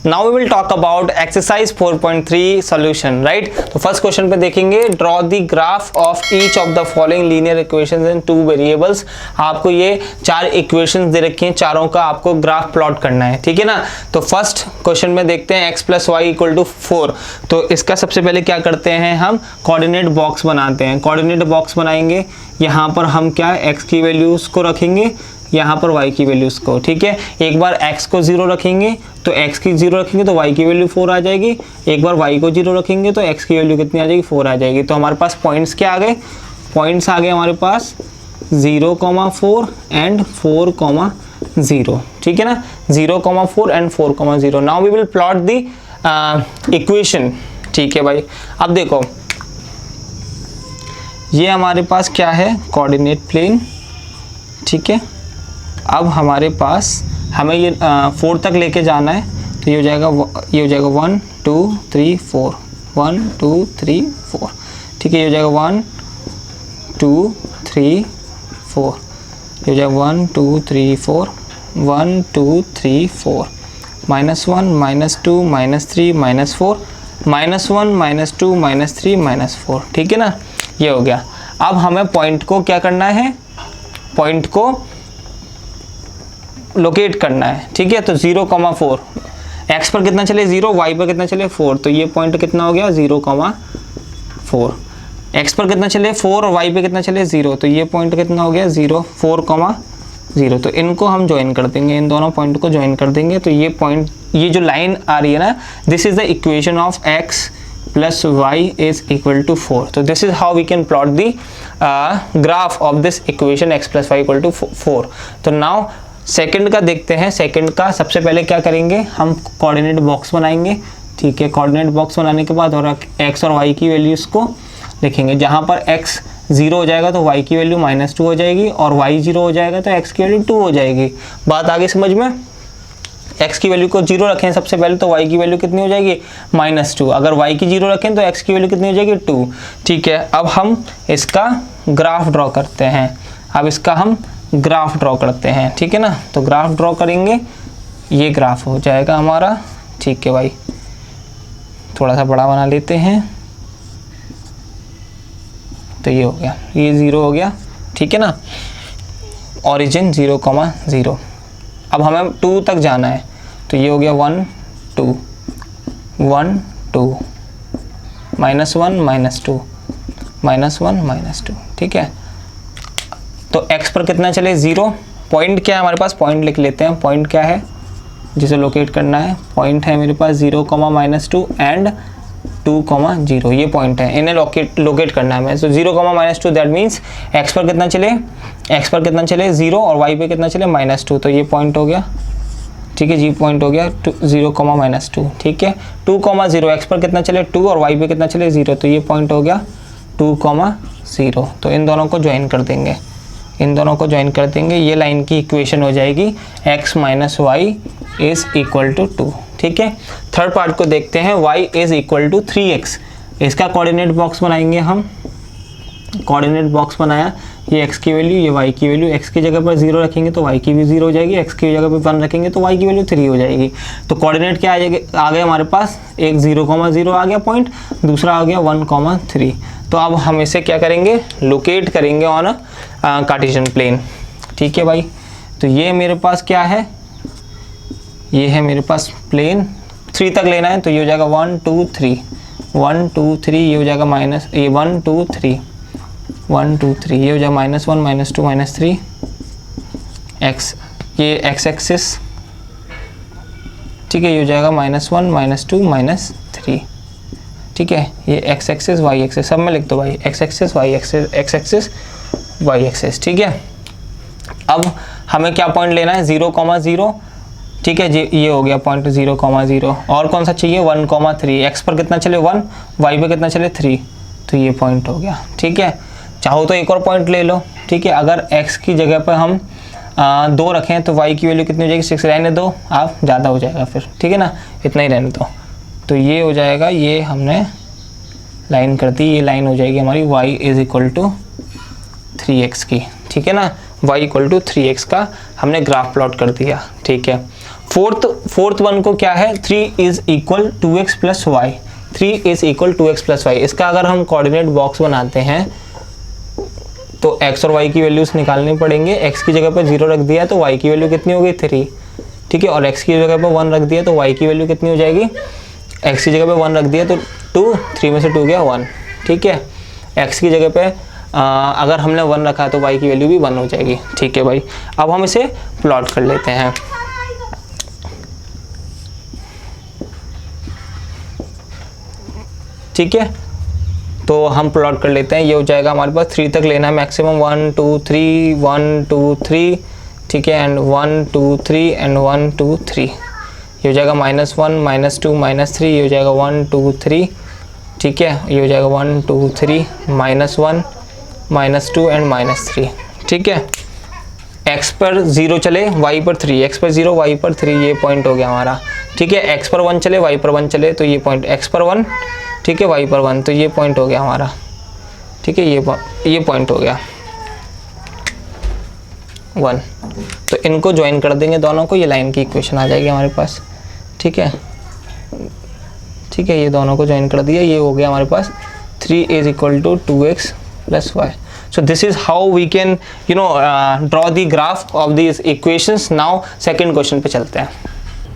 Now we will talk about exercise 4.3 solution, right. तो first question पे देखेंगे, draw the graph of each of the following linear equations in 2 variables. आपको ये 4 equations दे रखी हैं, चारों का आपको ग्राफ प्लॉट करना है, ठीक है ना। तो फर्स्ट क्वेश्चन में देखते हैं x + y = 4। तो इसका सबसे पहले क्या करते हैं, हम कोऑर्डिनेट बॉक्स बनाते हैं। कोऑर्डिनेट बॉक्स बनाएंगे, यहाँ पर हम क्या x की वैल्यूज को रखेंगे, यहाँ पर y की वैल्यूज को, ठीक है। एक बार x को 0 रखेंगे तो x की 0 रखेंगे तो y की वैल्यू 4 आ जाएगी। एक बार y को 0 रखेंगे तो x की वैल्यू कितनी आ जाएगी, 4 आ जाएगी। तो हमारे पास पॉइंट्स क्या आ गए, पॉइंट्स आ गए हमारे पास 0,4 एंड 4,0, ठीक है ना। 0,4 and 4,0। Now we will plot the equation, ठीक है भाई। अब देखो ये हमारे पास क्या है, कोऑर्डिनेट प्लेन, ठीक है। अब हमारे पास हमें ये 4 तक लेके जाना है, तो ये हो जाएगा 1 2 3 4, 1 2 3 4, ठीक है। ये हो जाएगा 1 2 3 4, ये हो जाएगा 1 2 3 4, 1 2 3 4, -1 -2 -3 -4, -1 -2 -3 -4, ठीक है ना। ये हो गया। अब हमें पॉइंट को क्या करना है, पॉइंट को लोकेट करना है, ठीक है। तो 0,4, x पर कितना चले 0, y पर कितना चले 4, तो ये पॉइंट कितना हो गया 0,4। x पर कितना चले 4 और y पे कितना चले 0, तो ये पॉइंट कितना हो गया 4,0। तो इनको हम ज्वाइन कर देंगे, इन दोनों पॉइंट को ज्वाइन कर देंगे। तो ये पॉइंट, ये जो लाइन आ रही है ना, this is the equation of x + y = 4। तो this is how we can plot the graph of this equation x + y = 4। तो नाउ सेकंड का देखते हैं। सेकंड का सबसे पहले क्या करेंगे, हम कोऑर्डिनेट बॉक्स बनाएंगे, ठीक है। कोऑर्डिनेट बॉक्स बनाने के बाद और x और y की वैल्यूज को लिखेंगे। जहाँ पर x 0 हो जाएगा तो y की वैल्यू -2 हो जाएगी, और y 0 हो जाएगा तो x की वैल्यू 2 हो जाएगी। बात आगे समझ में। x की वैल्यू को 0 रखें सबसे पहले, तो y की वैल्यू कितनी हो जाएगी -2। अगर y की 0 रखें तो x की वैल्यू कितनी हो जाएगी 2, ठीक है। अब हम इसका ग्राफ ड्रॉ करते हैं। अब इसका हम ग्राफ ड्रॉ करते हैं, ठीक है ना। तो ग्राफ ड्रॉ करेंगे, ये ग्राफ हो जाएगा हमारा, ठीक है भाई। थोड़ा सा बड़ा बना लेते हैं, तो ये हो गया, ये 0 हो गया, ठीक है ना। ओरिजिन 0,0। अब हमें 2 तक जाना है, तो ये हो गया 1 2 1 2, -1 -2 -1 -2, ठीक है। तो x पर कितना चले 0, पॉइंट क्या है हमारे पास, पॉइंट लिख लेते हैं। पॉइंट क्या है जिसे लोकेट करना है, पॉइंट है मेरे पास 0, -2 एंड 2,0। ये पॉइंट है, इन्हें लोकेट करना है हमें। तो 0, -2 दैट मीन्स x पर कितना चले, x पर कितना चले 0 और y पे कितना चले -2, तो ये पॉइंट हो गया, ठीक है जी। पॉइंट हो गया 0, -2, ठीक है। 2,0, x पर कितना चले 2 और y पे कितना चले 0, तो ये पॉइंट हो गया 2,0। तो इन दोनों को ज्वाइन कर देंगे, इन दोनों को ज्वाइन कर देंगे। ये लाइन की इक्वेशन हो जाएगी x - y = 2, ठीक है। थर्ड पार्ट को देखते हैं, y = 3x। इसका कोऑर्डिनेट बॉक्स बनाएंगे हम। कोऑर्डिनेट बॉक्स बनाया, ये x की वैल्यू, ये y की वैल्यू। x की जगह पर 0 रखेंगे तो y की भी 0 हो जाएगी, x की जगह पर 1 रखेंगे तो y की वैल्यू 3 हो जाएगी। तो कोऑर्डिनेट क्या आ गया हमारे पास, एक 0,0 आ गया पॉइंट, दूसरा आ गया 1,3। तो अब हम इसे क्या करेंगे, लोकेट करेंगे ऑन कार्टेशियन प्लेन, ठीक है भाई। तो ये मेरे पास क्या है, ये है मेरे पास प्लेन। 3 तक लेना है, तो ये हो जाएगा 1 2 3 1 2 3, ये हो जाएगा ये 1 2 3 1 2 3, ये हो जाएगा -1 -2 -3 x, ये x एक्सिस, ठीक है। ये हो जाएगा -1 -2 -3, ठीक है। ये x एक्सिस y एक्सिस सब में लिख दो भाई, x axis y axis, x axis y axis, ठीक है। अब हमें क्या पॉइंट लेना है 0,0, ठीक है जी। ये हो गया पॉइंट 0,0। और कौन सा चाहिए 1,3, x पर कितना चले 1, y पे कितना चले 3, तो ये पॉइंट हो गया, ठीक है। चाहो तो एक और पॉइंट ले लो, ठीक है। अगर x की जगह पर हम 2 रखें तो y की वैल्यू कितनी हो जाएगी 6, रहने दो आप, ज़्यादा हो जाएगा फिर, ठीक है ना, इतना ही रहने दो। तो ये हो जाएगा, ये हमने लाइन कर दी, ये लाइन हो जाएगी हमारी y = 3x की, ठीक है ना। y = 3x का हमने ग्राफ प्लॉट कर दिया, ठीक है। फोर्थ वन को क्या है, 3 is equal 2x plus y, 3 is equal 2x plus y. इसका अगर हम कोऑर्डिनेट बॉक्स बनाते हैं तो x और y की वैल्यूज निकालनी पड़ेंगे। x की जगह पर 0 रख दिया तो y की वैल्यू कितनी हो गई 3, ठीक है, और x की जगह पर 1 रख दिया तो y की वैल्यू कितनी हो जाएगी, x की जगह पे 1 रख दिया तो 2, 3 में से 2 गया 1, ठीक है। x की जगह पे अगर हमने 1 रखा तो y की वैल्यू भी 1 हो जाएगी, ठीक है भाई। अब हम इसे प्लॉट कर लेते हैं। ठीक है, तो हम प्लॉट कर लेते हैं। ये हो जाएगा हमारे पास 3 तक लेना है मैक्सिमम, 1 2 3 1 2 3, ठीक है, एंड 1 2 3 एंड 1 2 3। ये हो जाएगा -1 -2 -3, ये हो जाएगा 1 2 3, ठीक है, ये हो जाएगा 1 2 3 -1 -2 एंड -3, ठीक है। x पर 0 चले, y पर 3, x पर 0 y पर 3, ये पॉइंट हो गया हमारा, ठीक है। x पर 1 चले, y पर 1 चले तो ये पॉइंट, x पर 1, ठीक है, y पर 1, तो ये पॉइंट हो गया हमारा, ठीक है, ये पॉइंट हो गया 1। तो इनको ज्वाइन कर देंगे दोनों को, ये लाइन की इक्वेशन आ जाएगी हमारे पास, ठीक है, ठीक है। ये दोनों को ज्वाइन कर दिया, ये हो गया हमारे पास 3 is equal to 2x plus y. So this is how we can draw the graph of these equations. Now second question पे चलते हैं।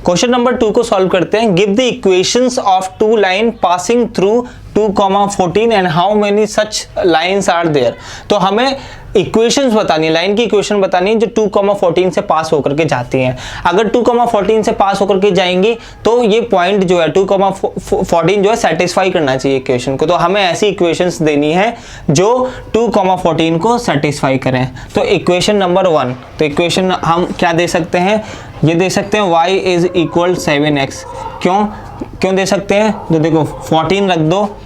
क्वेश्चन नंबर 2 को सॉल्व करते हैं। Give the equations of 2 line passing through 2,14 and how many such lines are there. तो हमें equations बतानी है, लाइन की इक्वेशन बतानी है जो 2,14 से पास होकर के जाती हैं। अगर 2,14 से पास होकर के जाएंगी तो ये पॉइंट जो है 2,14 जो है सेटिस्फाई करना चाहिए इक्वेशन को। तो हमें ऐसी इक्वेशंस देनी है जो 2,14 को सेटिस्फाई करें। तो इक्वेशन नंबर 1, तो इक्वेशन हम क्या दे सकते हैं, ये दे सकते हैं y इज इक्वल 7x। क्यों दे सकते हैं, तो देखो 14 रख दो,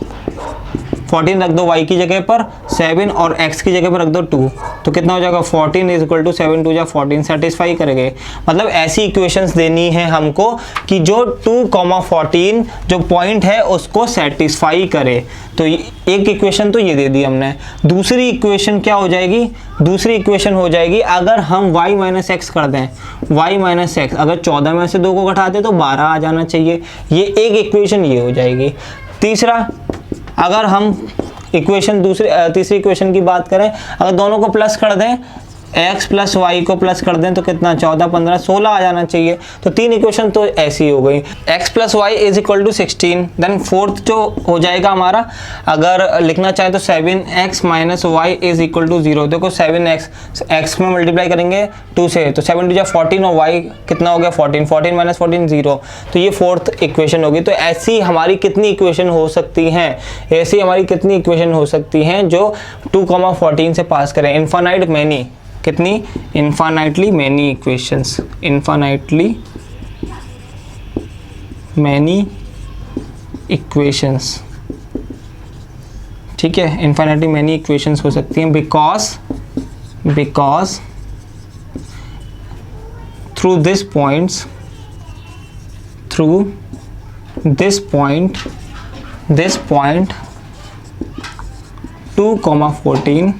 14 रख दो y की जगह पर 7 और x की जगह पर रख दो 2, तो कितना हो जाएगा 14 इज इक्वल टू 7 2 जा 14, सेटिस्फाई करेंगे। मतलब ऐसी इक्वेशंस देनी है हमको कि जो 2,14 जो पॉइंट है उसको सेटिस्फाई करे। तो एक इक्वेशन तो ये दे दी हमने। दूसरी इक्वेशन क्या हो जाएगी, दूसरी इक्वेशन हो जाएगी अगर हम y माइनस एक्स कर दें, y माइनस एक्स, अगर 14 में से 2 को घटाते तो 12 आ जाना चाहिए, ये एक इक्वेशन ये हो जाएगी। तीसरा, अगर हम तीसरी इक्वेशन की बात करें, अगर दोनों को प्लस कर दें, x प्लस वाई को प्लस कर दें तो कितना 14 15 16 आ जाना चाहिए। तो 3 इक्वेशन तो ऐसी हो गई। x plus y is equal to 16। Then fourth जो हो जाएगा हमारा, अगर लिखना चाहें तो 7x minus y is equal to 0। देखो 7x, x में मल्टीप्लाई करेंगे 2 से तो 7 2 जा 14 और y कितना हो गया 14, 14 माइनस 14 0। तो ये फोर्थ इक्वेशन होगी। तो ऐसी हमारी कितनी इक्वेशन हो सकती हैं, ऐसी हमारी कितनी इक्वेशन हो सकती हैं जो 2,14 से पास करें, इनफाइनाइट मैनी, कितनी, infinitely many equations, infinitely many equations, ठीक है, इनफाइनाइटली मैनी इक्वेशंस हो सकती हैं because through this point 2,14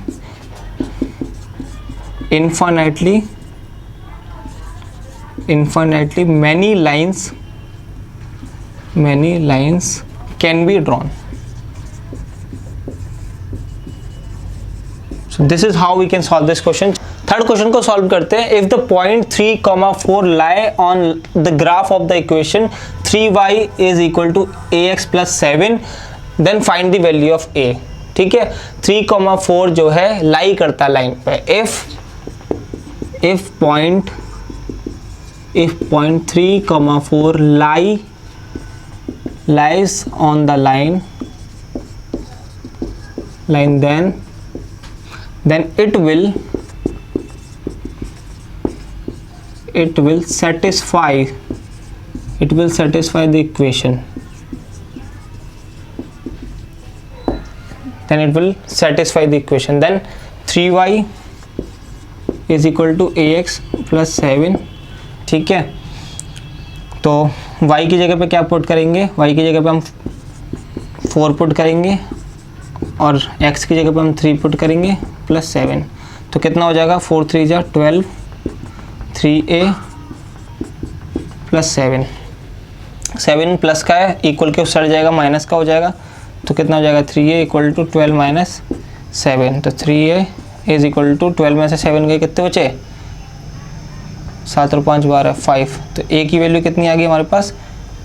infinitely many lines can be drawn. So this is how we can solve this question. Third question को solve करते हैं। If the point 3,4 lie on the graph of the equation 3y is equal to ax plus 7, then find the value of a। ठीक है, 3,4 जो है लाई करता है line पे। if point 3,4 lies on the line then it will satisfy the equation. Then it will satisfy the equation. Then 3y is equal to ax plus 7। ठीक है, तो y की जगह पे क्या पुट करेंगे, y की जगह पे हम 4 पुट करेंगे और x की जगह पे हम 3 पुट करेंगे प्लस 7। तो कितना हो जाएगा 4 3 जा 12, 3a प्लस 7, 7 प्लस का है, इक्वल के उस साइड जाएगा, माइनस का हो जाएगा, तो कितना हो जाएगा 3a इक्वल टू 12 माइनस 7, तो 3a इज इक्वल टू 12 में से 7 गए, कितने बचे, 7 और 5 12, 5, तो a की वैल्यू कितनी आ गई हमारे पास,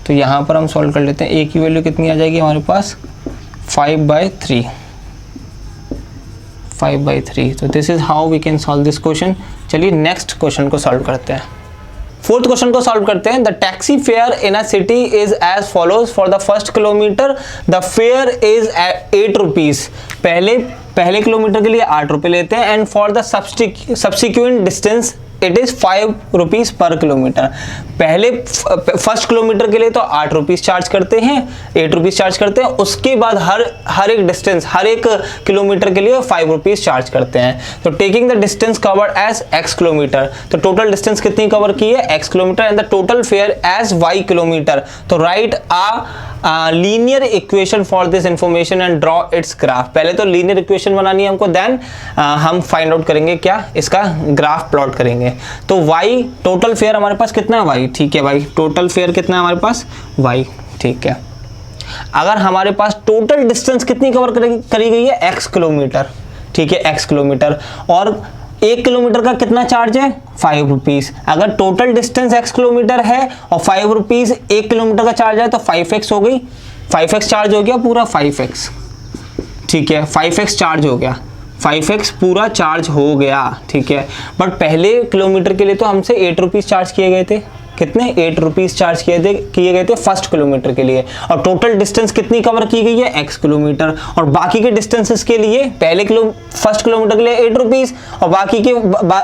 तो यहाँ पर हम सॉल्व कर लेते हैं, a की वैल्यू कितनी आ जाएगी हमारे पास 5/3, 5/3। तो this is how we can solve this question. चलिए नेक्स्ट क्वेश्चन को सॉल्व करते हैं। फोर्थ क्वेश्चन को सॉल्व करते हैं। The taxi fare in a city is as follows. For the first kilometre the fare is 8 rupees. पहले kilometre के लिए 8 रुपये लेते हैं, and for the subsequent distance it is 5 rupees per kilometre. पहले फर्स्ट किलोमीटर के लिए तो 8 रुपीज़ चार्ज करते हैं, 8 रुपीज़ चार्ज करते हैं, उसके बाद हर एक डिस्टेंस, हर एक किलोमीटर के लिए 5 रुपीज़ चार्ज करते हैं। तो taking the distance covered as x kilometre, तो टोटल डिस्टेंस कितनी कवर की है, x किलोमीटर, and the total fare as y kilometre. तो write linear equation for this information and draw its graph. पहले तो लीनियर इक्वेशन बनानी है हमको, देन हम फाइंड आउट करेंगे क्या, इसका ग्राफ प्लॉट करेंगे। तो y टोटल फेयर हमारे पास कितना है, y, ठीक है भाई, टोटल फेयर कितना है हमारे पास, y, ठीक है। अगर हमारे पास टोटल डिस्टेंस कितनी कवर करी गई है, x किलोमीटर, ठीक है, x किलोमीटर, और 1 किलोमीटर का कितना चार्ज है, 5 रुपीज़। अगर टोटल डिस्टेंस x किलोमीटर है और 5 रुपीज़ 1 किलोमीटर का चार्ज है, तो 5x हो गई, 5x चार्ज हो गया पूरा, 5x, ठीक है, 5x चार्ज हो गया, 5x पूरा चार्ज हो गया, ठीक है। बट पहले किलोमीटर के लिए तो हमसे 8 रुपीज़ चार्ज किए गए थे, कितने, 8 रुपीज़ चार्ज किए गए थे फर्स्ट किलोमीटर के लिए, और टोटल डिस्टेंस कितनी कवर की गई है, x किलोमीटर, और बाकी के डिस्टेंसेस के लिए फर्स्ट किलोमीटर के लिए 8 रुपीज़, और बाकी के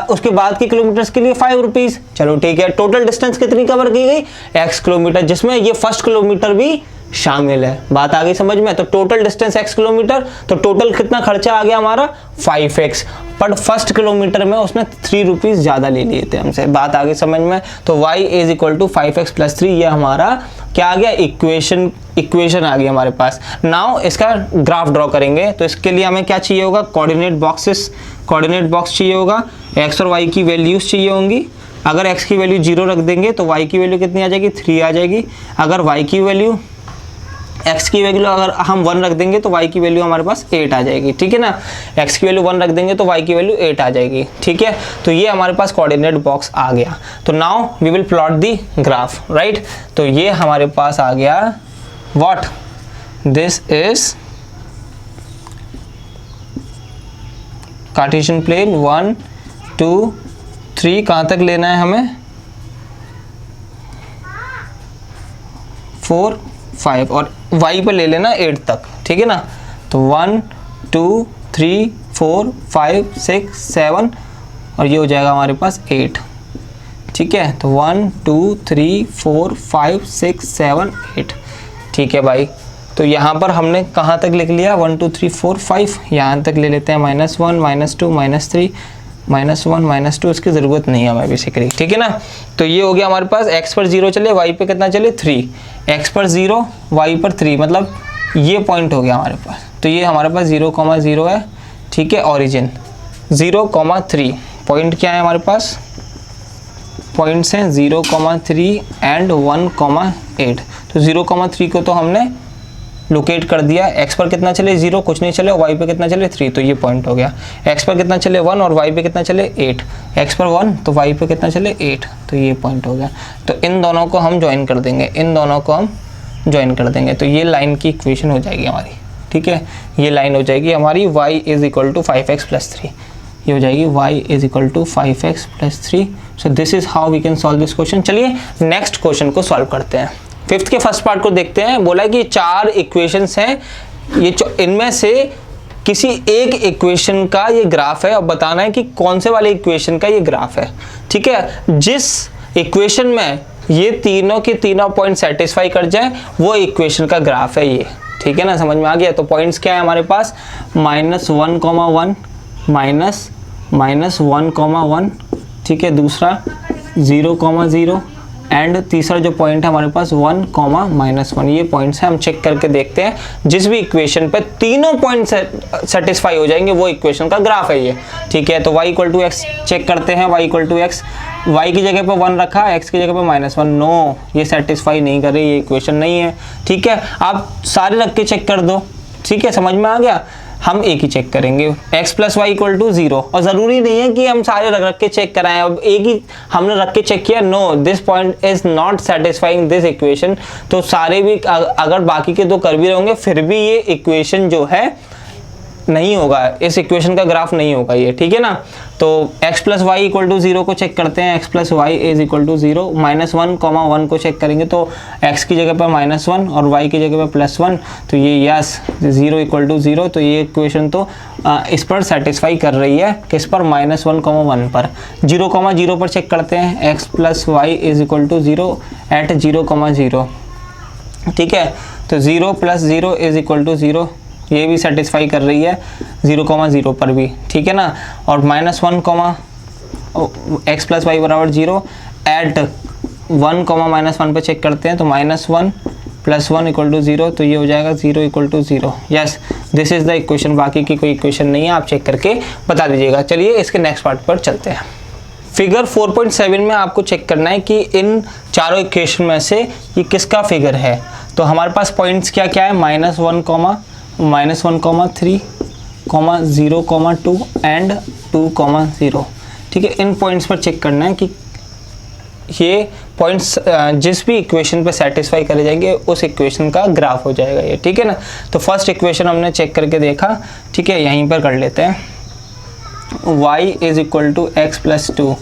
उसके बाद के किलोमीटर्स के लिए 5 रुपीज़। चलो ठीक है, टोटल डिस्टेंस कितनी कवर की गई, x किलोमीटर, जिसमें ये फर्स्ट किलोमीटर भी शामिल है। बात आ गई समझ में। तो टोटल डिस्टेंस x किलोमीटर, तो टोटल कितना खर्चा आ गया हमारा, 5x, बट फर्स्ट किलोमीटर में उसने 3 रुपीज़ ज़्यादा ले लिए थे हमसे। बात आ गई समझ में। तो y is equal to 5x plus 3, ये हमारा क्या आ गया, इक्वेशन आ गई हमारे पास। नाउ इसका ग्राफ ड्रॉ करेंगे, तो इसके लिए हमें क्या चाहिए होगा, कोऑर्डिनेट बॉक्स चाहिए होगा, x और y की वैल्यूज चाहिए होंगी। अगर x की वैल्यू 0 रख देंगे तो y की वैल्यू कितनी आ जाएगी, 3 आ जाएगी। अगर x की वैल्यू अगर हम 1 रख देंगे तो y की वैल्यू हमारे पास 8 आ जाएगी, ठीक है ना। x की वैल्यू 1 रख देंगे तो y की वैल्यू 8 आ जाएगी, ठीक है। तो ये हमारे पास कोऑर्डिनेट बॉक्स आ गया। तो now we will plot the graph, right. तो ये हमारे पास आ गया, what, this is Cartesian plane 1 2 3, कहाँ तक लेना है हमें, 4 5, और y पे ले लेना 8 तक, ठीक है ना। तो 1 2 3 4 5 6 7, और ये हो जाएगा हमारे पास 8, ठीक है। तो 1 2 3 4 5 6 7 8, ठीक है भाई। तो यहाँ पर हमने कहाँ तक लिख लिया, 1 2 3 4 5, यहाँ तक ले लेते हैं -1 -2 -3 -1 -2, इसकी ज़रूरत नहीं है हमें बेसिकली, ठीक है ना। तो ये हो गया हमारे पास, x पर 0 चले, y पे कितना चले 3, x पर 0 y पर 3, मतलब ये पॉइंट हो गया हमारे पास। तो ये हमारे पास 0,0 है, ठीक है। ओरिजिन 0,3, पॉइंट क्या है हमारे पास, पॉइंट्स हैं 0,3 एंड 1,8। तो 0,3 को तो हमने लोकेट कर दिया। x पर कितना चले 0, कुछ नहीं चले, y पे कितना चले 3, तो ये पॉइंट हो गया। x पर कितना चले 1 और y पे कितना चले 8, x पर 1 तो y पे कितना चले 8, तो ये पॉइंट हो गया। तो इन दोनों को हम ज्वाइन कर देंगे, तो ये लाइन की इक्वेशन हो जाएगी हमारी, ठीक है। ये लाइन हो जाएगी हमारी y is equal to 5x plus 3, ये हो जाएगी y is equal to 5x plus 3। So this is how we can solve this question. चलिए नेक्स्ट क्वेश्चन को सॉल्व करते हैं। फिफ्थ के फर्स्ट पार्ट को देखते हैं। बोला है कि 4 इक्वेशंस हैं, ये इनमें से किसी एक इक्वेशन का ये ग्राफ है, और बताना है कि कौन से वाले इक्वेशन का ये ग्राफ है, ठीक है। जिस इक्वेशन में ये तीनों के तीनों पॉइंट सेटिस्फाई कर जाए वो इक्वेशन का ग्राफ है ये, ठीक है ना। समझ में आ गया। तो पॉइंट्स क्या है हमारे पास, -1,1 -1,1, ठीक है। दूसरा 0,0 एंड तीसरा जो पॉइंट है हमारे पास 1, -1, ये पॉइंट्स हैं। हम चेक करके देखते हैं जिस भी इक्वेशन पे तीनों पॉइंट सेटिस्फाई हो जाएंगे वो इक्वेशन का ग्राफ है ये, ठीक है। तो y = x चेक करते हैं, y = x, y की जगह पे 1 रखा, x की जगह पे -1, नो ये सेटिस्फाई नहीं कर रही, ये इक्वेशन नहीं है, ठीक है। आप सारे रख के चेक कर दो, ठीक है, समझ में आ गया। हम एक ही चेक करेंगे, x + y = 0, और ज़रूरी नहीं है कि हम सारे रख के चेक कराएं। अब एक ही हमने रख के चेक किया, no this point is not satisfying this equation, तो सारे भी अगर बाकी के दो कर भी रहेंगे फिर भी ये इक्वेशन जो है नहीं होगा, इस इक्वेशन का ग्राफ नहीं होगा ये, ठीक है ना। तो x + y = 0 को चेक करते हैं, x + y = 0, -1, 1 को चेक करेंगे तो x की जगह पर -1 और y की जगह पर +1, तो ये यस 0 = 0, तो ये इक्वेशन तो इस पर सेटिस्फाई कर रही है, किस पर, -1, 1 पर। 0, 0 पर चेक करते हैं, x + y = 0 at 0, 0, ठीक है। तो 0 + 0 = 0, ये भी सेटिस्फाई कर रही है 0, 0 पर भी, ठीक है ना। और -1, x + y = 0 एट 1, -1 पे चेक करते हैं तो -1 + 1 = 0, तो ये हो जाएगा 0 = 0। Yes, this is the equation, बाकी की कोई इक्वेशन नहीं है, आप चेक करके बता दीजिएगा। चलिए इसके नेक्स्ट पार्ट पर चलते हैं। फिगर 4.7 में आपको चेक करना है कि इन चारों इक्वेशन में से ये किसका फिगर है। तो हमारे पास पॉइंट्स क्या क्या है, -1, -1, 3, 0, 2 एंड 2, 0, ठीक है। इन पॉइंट्स पर चेक करना है कि ये पॉइंट्स जिस भी इक्वेशन पे सेटिस्फाई करे जाएंगे उस इक्वेशन का ग्राफ हो जाएगा ये, ठीक है ना। तो फर्स्ट इक्वेशन हमने चेक करके देखा, ठीक है, यहीं पर कर लेते हैं। y = x + 2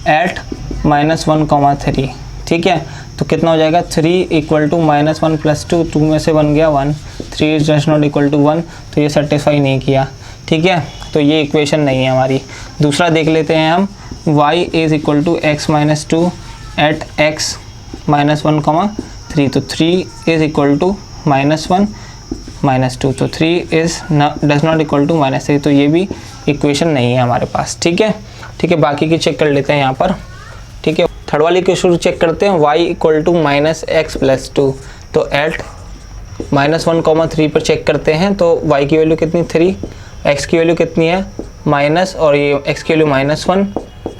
एट -1, 3, ठीक है। तो कितना हो जाएगा, 3 = -1 + 2, 2 में से बन गया 1, 3 = 1, तो ये सेटिस्फाई नहीं किया, ठीक है। तो ये इक्वेशन नहीं है हमारी। दूसरा देख लेते हैं हम, y = x - 2 एट x -1, 3, तो 3 = -1 - 2, तो 3 does not equal to -3, तो ये भी इक्वेशन नहीं है हमारे पास, ठीक है, ठीक है। बाकी की चेक कर लेते हैं यहाँ पर, ठीक है। थर्ड वाली इक्वेशन चेक करते हैं, y = -x + 2, तो एट -1, 3 पर चेक करते हैं तो y की वैल्यू कितनी, 3, x की वैल्यू कितनी है, माइनस, और ये x की वैल्यू -1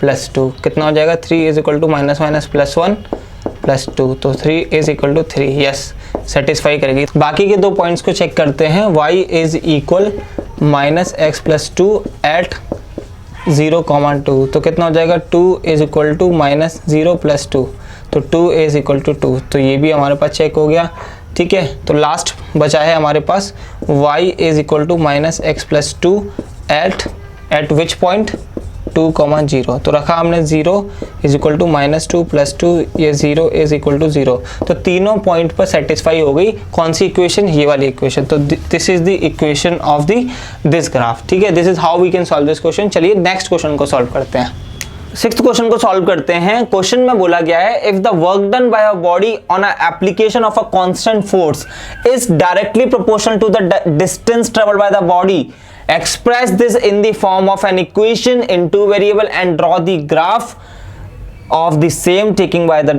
+ 2, कितना हो जाएगा, 3 = -1 + 2, तो 3 = 3, यस सेटिस्फाई करेगी। बाकी के दो पॉइंट्स को चेक करते हैं, y = -x + 2 एट 0, 2, तो कितना हो जाएगा, 2 = -0 + 2, तो 2 = 2, तो ये भी हमारे पास चेक हो गया, ठीक है। तो लास्ट बचा है हमारे पास y = -x + 2 eight which point, 2, 0, तो रखा हमने 0 = -2 + 2, ये 0 = 0, तो तीनों पॉइंट पर सेटिस्फाई हो गई कौन सी इक्वेशन, ये वाली इक्वेशन। तो this is the equation of this graph, ठीक है। This is how we can solve this question. चलिए नेक्स्ट क्वेश्चन को सॉल्व करते हैं। सिक्स्थ क्वेश्चन को सॉल्व करते हैं। क्वेश्चन में बोला गया है, if the work done by a body on a application of a constant force is directly proportional to the distance travelled by the body, express this in the form of an equation in two variable and draw the graph of the same taking by the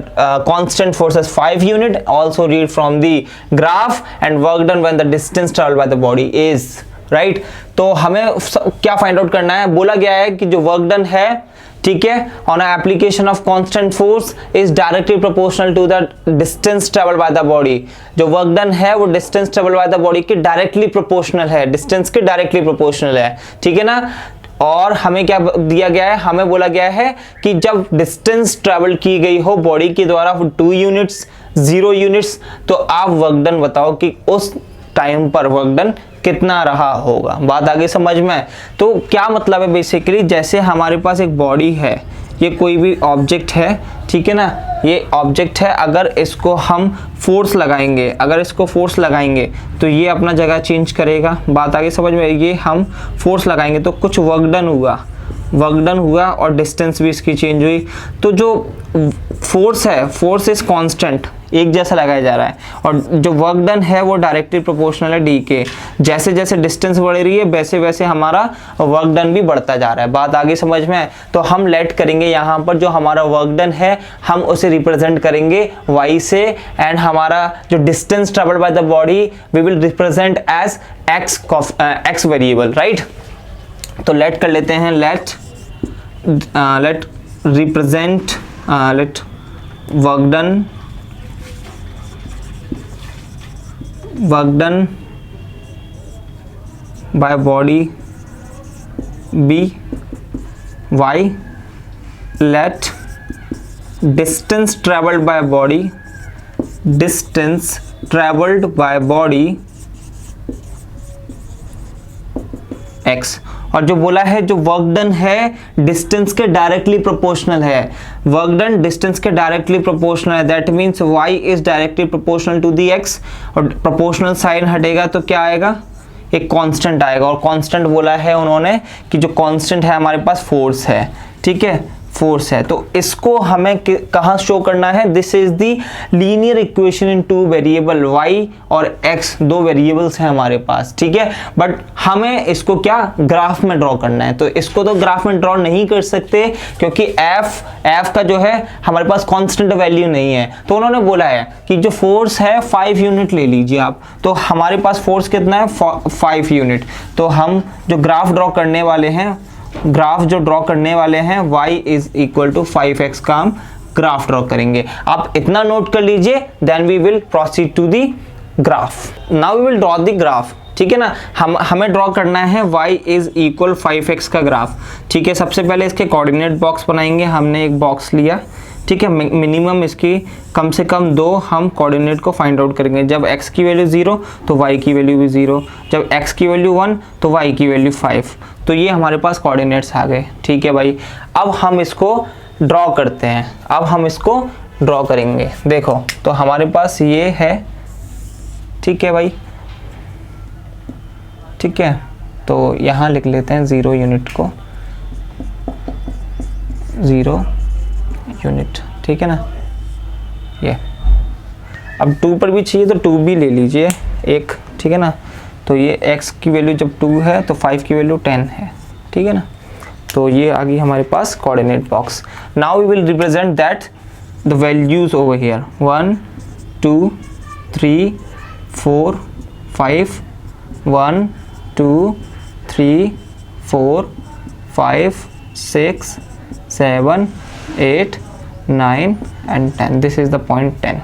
constant force as 5 unit. Also read from the graph and work done when the distance traveled by the body is, right। तो हमें क्या find out करना है, बोला गया है कि जो वर्क डन है, ठीक है, on application of constant force is directly proportional to the distance travelled by the body. जो वर्क डन है वो distance travelled by the body के डायरेक्टली प्रोपोर्शनल है, डिस्टेंस के डायरेक्टली प्रोपोर्शनल है, ठीक है ना। और हमें क्या दिया गया है, हमें बोला गया है कि जब डिस्टेंस ट्रेवल की गई हो बॉडी के द्वारा 2 यूनिट्स, 0 यूनिट्स, तो आप वर्क डन बताओ कि उस टाइम पर वर्क डन कितना रहा होगा। बात आगे समझ में। तो क्या मतलब है, बेसिकली जैसे हमारे पास एक बॉडी है, ये कोई भी ऑब्जेक्ट है, ठीक है ना, ये ऑब्जेक्ट है, अगर इसको हम फोर्स लगाएंगे, तो ये अपना जगह चेंज करेगा। बात आगे समझ में, ये हम फोर्स लगाएंगे तो कुछ वर्क डन हुआ, वर्क डन हुआ और डिस्टेंस भी इसकी चेंज हुई। तो जो फोर्स है, फोर्स इज कांस्टेंट, एक जैसा लगाया जा रहा है, और जो वर्क डन है वो डायरेक्टली प्रोपोर्शनल है डी के। जैसे जैसे डिस्टेंस बढ़ रही है वैसे वैसे हमारा वर्क डन भी बढ़ता जा रहा है। बात आगे समझ में है? तो हम लेट करेंगे यहाँ पर जो हमारा वर्क डन है हम उसे रिप्रेजेंट करेंगे y से, एंड हमारा जो distance travelled by the body we will represent as x variable, right. तो लेट कर लेते हैं, let represent let work done by body be y, let distance traveled by body x, और जो बोला है जो वर्क डन है डिस्टेंस के डायरेक्टली प्रोपोर्शनल है, वर्क डन डिस्टेंस के डायरेक्टली प्रोपोर्शनल है, that means y is directly proportional to the x, और प्रोपोर्शनल साइन हटेगा तो क्या आएगा, एक कांस्टेंट आएगा। और कांस्टेंट बोला है उन्होंने कि जो कांस्टेंट है हमारे पास फोर्स है, ठीक है, फोर्स है। तो इसको हमें कहाँ शो करना है, this is the linear equation in two variable y और x, दो वेरिएबल्स हैं हमारे पास, ठीक है। बट हमें इसको क्या ग्राफ में ड्रॉ करना है, तो इसको तो ग्राफ में ड्रॉ नहीं कर सकते क्योंकि f का जो है हमारे पास कांस्टेंट वैल्यू नहीं है। तो उन्होंने बोला है कि जो फोर्स है 5 यूनिट ले लीजिए आप, तो हमारे पास फोर्स कितना है 5 यूनिट। तो हम जो ग्राफ ड्रॉ करने वाले हैं y is equal to 5x का हम ग्राफ ड्रॉ करेंगे। आप इतना नोट कर लीजिए, then we will proceed to the graph. Now we will draw the graph, ठीक है ना। हमें ड्रॉ करना है y इज इक्वल 5x का ग्राफ, ठीक है। सबसे पहले इसके कोऑर्डिनेट बॉक्स बनाएंगे। हमने एक बॉक्स लिया, ठीक है, मिनिमम इसकी कम से कम 2 हम कोऑर्डिनेट को फाइंड आउट करेंगे। जब x की वैल्यू 0 तो y की वैल्यू भी 0, जब x की वैल्यू 1 तो y की वैल्यू 5। तो ये हमारे पास कोऑर्डिनेट्स आ गए, ठीक है भाई। अब हम इसको ड्रॉ करते हैं, अब हम इसको ड्रॉ करेंगे। देखो तो हमारे पास ये है, ठीक है भाई, ठीक है। तो यहाँ लिख लेते हैं 0 यूनिट को, 0 यूनिट, ठीक है ना। ये अब 2 पर भी चाहिए तो 2 भी ले लीजिए एक, ठीक है ना। तो ये x की वैल्यू जब 2 है तो 5 की वैल्यू 10 है, ठीक है ना। तो ये आ गई हमारे पास coordinate box. Now we will represent that the values over here 1 2 3 4 5 1 2 3 4 5 6 7 8 9 and 10। This is the point 10,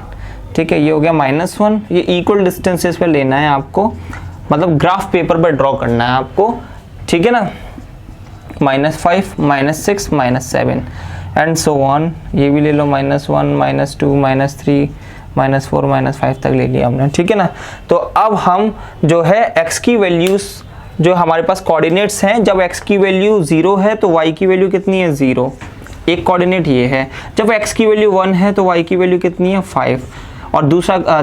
ठीक है। ये हो गया -1। ये इक्वल डिस्टेंसेस पे लेना है आपको, मतलब ग्राफ पेपर पर ड्रॉ करना है आपको, ठीक है ना। -5 -6 -7 एंड सो ऑन। ये भी ले लो -1 -2 -3 -4 -5 तक ले लिया हमने, ठीक है ना। तो अब हम जो है x की वैल्यूज जो हमारे पास कोऑर्डिनेट्स हैं, जब x की वैल्यू 0 है तो y की वैल्यू कितनी है 0, एक कोऑर्डिनेट ये है। जब x की वैल्यू 1 है तो y की वैल्यू कितनी है 5, और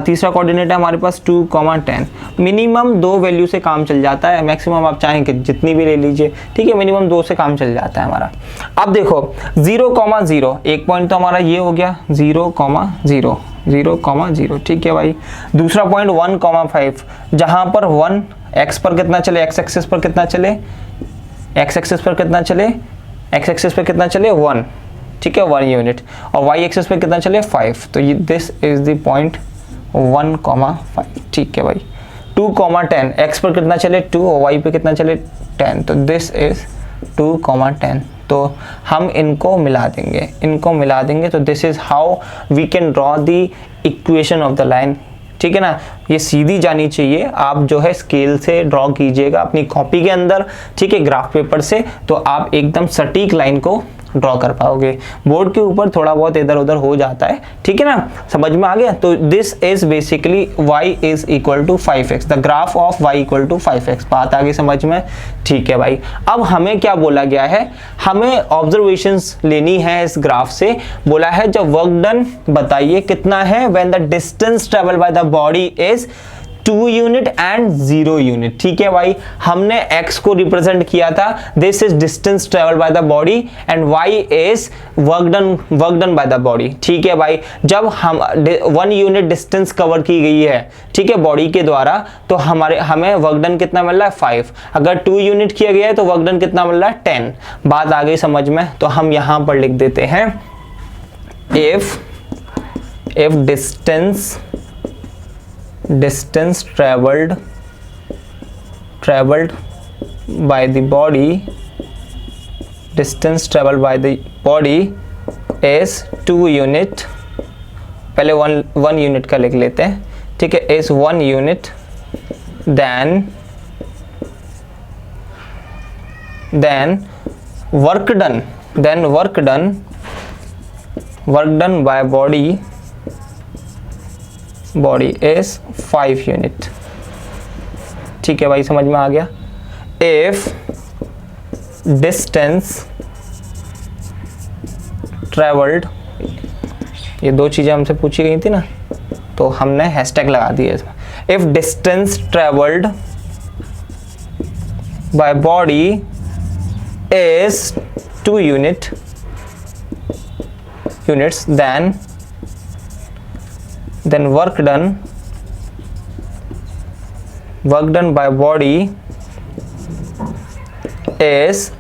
तीसरा कोऑर्डिनेट है हमारे पास 2, 10। मिनिमम 2 वैल्यू से काम चल जाता है, मैक्सिमम आप चाहें कि जितनी भी ले लीजिए, ठीक है। मिनिमम 2 से काम चल जाता है हमारा। अब देखो 0, 0, एक पॉइंट तो हमारा ये हो गया 0, 0, 0, 0, ठीक है भाई। दूसरा पॉइंट 1, 5, जहां पर 1 x पर कितना चले, x एक्सिस पर कितना चले, x एक्सिस पर कितना चले, x एक्सिस पर कितना चले 1, ठीक है, 1 यूनिट, और y एक्सिस पे कितना चले 5। तो ये दिस इज द पॉइंट 1, 5, ठीक है भाई। 2, 10, x पर कितना चले 2 और y पे कितना चले 10, तो दिस इज 2, 10। तो हम इनको मिला देंगे, तो this is how we can draw the equation of the line, ठीक है ना। ये सीधी जानी चाहिए, आप जो है स्केल से ड्रॉ कीजिएगा अपनी कॉपी के अंदर, ठीक है, ग्राफ पेपर से, तो आप एकदम सटीक लाइन को ड्रॉ कर पाओगे। बोर्ड के ऊपर थोड़ा बहुत इधर उधर हो जाता है, ठीक है ना, समझ में आ गया। तो this is basically y is equal to 5x, the graph of y equal to 5x। बात आगे समझ में, ठीक है भाई। अब हमें क्या बोला गया है, हमें ऑब्जर्वेशंस लेनी है इस ग्राफ से। बोला है जब वर्क डन बताइए कितना है when the distance travel by the body is 2 unit and 0 unit. ठीक है भाई, हमने x को रिप्रेजेंट किया था, this is distance travel by the body and y is work done bye the body. ठीक है भाई, जब हम 1 यूनिट डिस्टेंस कवर की गई है, ठीक है, बॉडी के द्वारा, तो हमें वर्क डन कितना मिल रहा है 5। अगर 2 यूनिट किया गया है तो वर्क डन कितना मिल रहा है 10। बात आ गई समझ में? तो हम यहां पर लिख देते हैं if distance traveled by the body is 2 unit, पहले 1 यूनिट का लिख लेते हैं, ठीक है, is 1 unit, then work done by body is 5 unit. ठीक है भाई, समझ में आ गया? if distance traveled, ये 2 चीजें हमसे पूछी गई थी ना, तो हमने हैशटैग लगा दिया इसमें। if distance traveled by body is 2 units, then work done by body is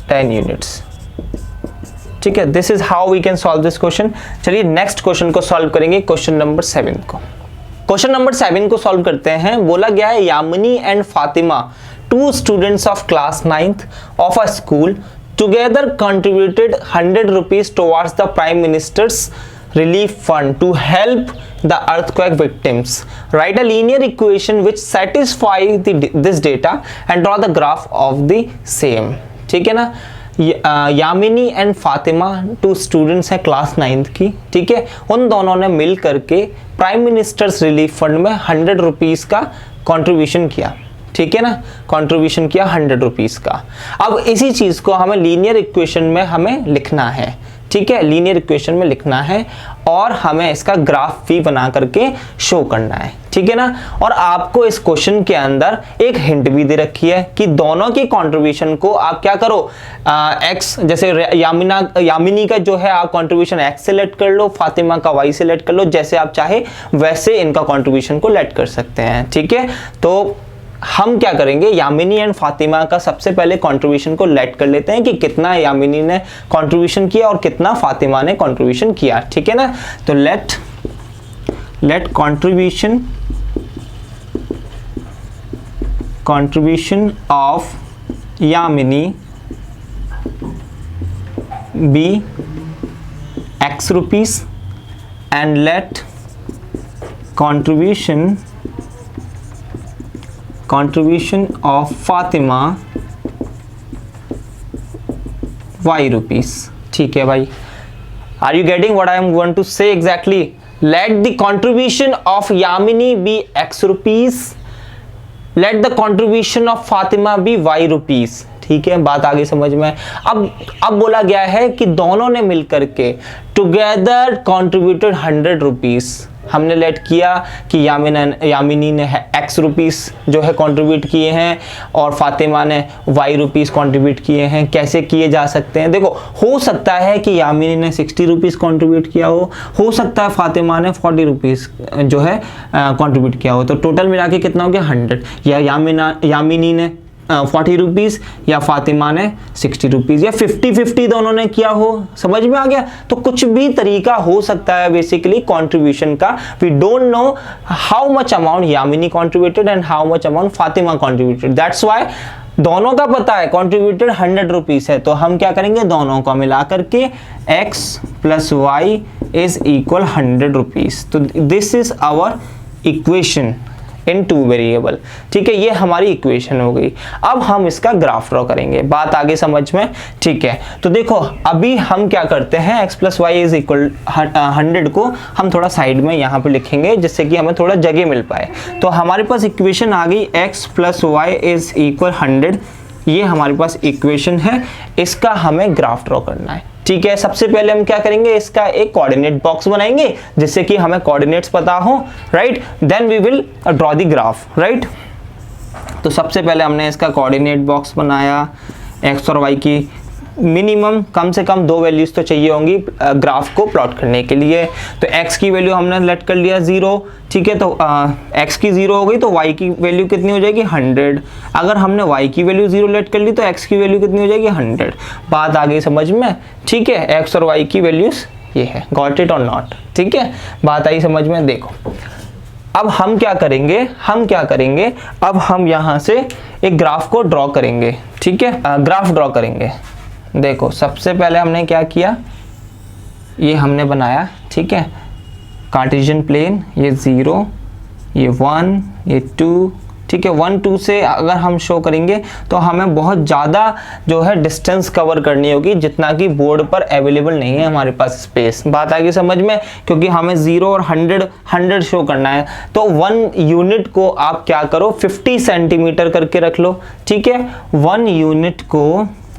10 units. ठीक है, this is how we can solve this question. चलिए नेक्स्ट क्वेश्चन को सॉल्व करेंगे, क्वेश्चन नंबर 7 को। क्वेश्चन नंबर 7 को सॉल्व करते हैं। बोला गया है Yamini and Fatima, 2 students of class 9th of a school together contributed 100 rupees towards the Prime Minister's Relief Fund to help the earthquake victims. Write a linear equation which satisfies this data and draw the graph of the same. ठीक है ना? Yamini and Fatima 2 students हैं class 9th की, ठीक है, उन दोनों ने मिल करके प्राइम मिनिस्टर्स रिलीफ फंड में 100 रुपीज़ का कंट्रीब्यूशन किया। ठीक है ना, कंट्रीब्यूशन किया 100 रुपीज़ का। अब इसी चीज़ को हमें लीनियर इक्वेशन में हमें लिखना है। ठीक है, लीनियर इक्वेशन में लिखना है और हमें इसका ग्राफ भी बना करके शो करना है। ठीक है ना, और आपको इस क्वेश्चन के अंदर एक हिंट भी दे रखी है कि दोनों की कंट्रीब्यूशन को आप क्या करो, एक्स, जैसे यामिनी का जो है आप कंट्रीब्यूशन एक्स से लेट कर लो, फातिमा का वाई से लेट कर लो, जैसे आप चाहे वैसे इनका कंट्रीब्यूशन को लेट कर सकते हैं। ठीक है, तो हम क्या करेंगे, यामिनी एंड फातिमा का सबसे पहले कंट्रीब्यूशन को लेट कर लेते हैं कि कितना यामिनी ने कंट्रीब्यूशन किया और कितना फातिमा ने कंट्रीब्यूशन किया। ठीक है ना, तो let contribution of Yamini be x rupees and let contribution of Fatima y rupees. ठीक है भाई, are you getting what I am going to say exactly? Let the contribution of Yamini be x rupees, let the contribution of Fatima be y rupees. ठीक है, बात आगे समझ में। अब बोला गया है कि दोनों ने मिलकर के टुगेदर कंट्रीब्यूटेड 100 रुपीस। हमने लेट किया कि यामिनी ने x रुपीस जो है कंट्रीब्यूट किए हैं और फातिमा ने y रुपीस कंट्रीब्यूट किए हैं। कैसे किए जा सकते हैं, देखो, हो सकता है कि यामिनी ने 60 रुपीस कंट्रीब्यूट किया हो सकता है फातिमा ने 40 रुपीस जो है कंट्रीब्यूट किया हो, तो टोटल मिला के कितना हो गया 100, या यामिनी ने 40 रुपीज़ या फातिमा ने 60 रुपीज़, या 50-50 दोनों ने किया हो। समझ में आ गया? तो कुछ भी तरीका हो सकता है बेसिकली कंट्रीब्यूशन का। We don't know how much amount Yamini contributed and how much amount Fatima contributed, that's why दोनों का पता है कंट्रीब्यूटेड 100 रुपीज़ है, तो हम क्या करेंगे, दोनों को मिला करके x + y = 100 रुपीज़। तो this is our equation in 2 variable. ठीक है, ये हमारी इक्वेशन हो गई। अब हम इसका ग्राफ ड्रॉ करेंगे, बात आगे समझ में। ठीक है, तो देखो अभी हम क्या करते हैं, x + y = 100 को हम थोड़ा साइड में यहाँ पे लिखेंगे जिससे कि हमें थोड़ा जगह मिल पाए। तो हमारे पास इक्वेशन आ गई x + y = 100। ये हमारे पास इक्वेशन है, इसका हमें ग्राफ ड्रॉ करना है। ठीक है, सबसे पहले हम क्या करेंगे, इसका एक कोऑर्डिनेट बॉक्स बनाएंगे जिससे कि हमें कोऑर्डिनेट्स पता हो, right. Then we will draw the graph, right. तो सबसे पहले हमने इसका कोऑर्डिनेट बॉक्स बनाया, एक्स और वाई की मिनिमम कम से कम 2 वैल्यूज तो चाहिए होंगी ग्राफ को प्लॉट करने के लिए। तो x की वैल्यू हमने लेट कर लिया 0, ठीक है। तो x की 0 हो गई तो y की वैल्यू कितनी हो जाएगी 100। अगर हमने y की वैल्यू 0 लेट कर ली तो x की वैल्यू कितनी हो जाएगी 100। बात आ गई समझ में, ठीक है। x और y की वैल्यूज ये है, गॉट इट और नॉट, ठीक है, बात आई समझ में। देखो अब हम क्या करेंगे, अब हम यहाँ से एक ग्राफ को ड्रॉ करेंगे, ठीक है, ग्राफ ड्रॉ करेंगे। देखो सबसे पहले हमने क्या किया, ये हमने बनाया, ठीक है, कार्टेशियन प्लेन, ये 0, ये 1, ये 2, ठीक है। 1 2 से अगर हम शो करेंगे तो हमें बहुत ज़्यादा जो है डिस्टेंस कवर करनी होगी जितना कि बोर्ड पर अवेलेबल नहीं है हमारे पास स्पेस। बात आ गई समझ में, क्योंकि हमें 0 और 100 शो करना है। तो 1 यूनिट को आप क्या करो 50 सेंटीमीटर करके रख लो, ठीक है।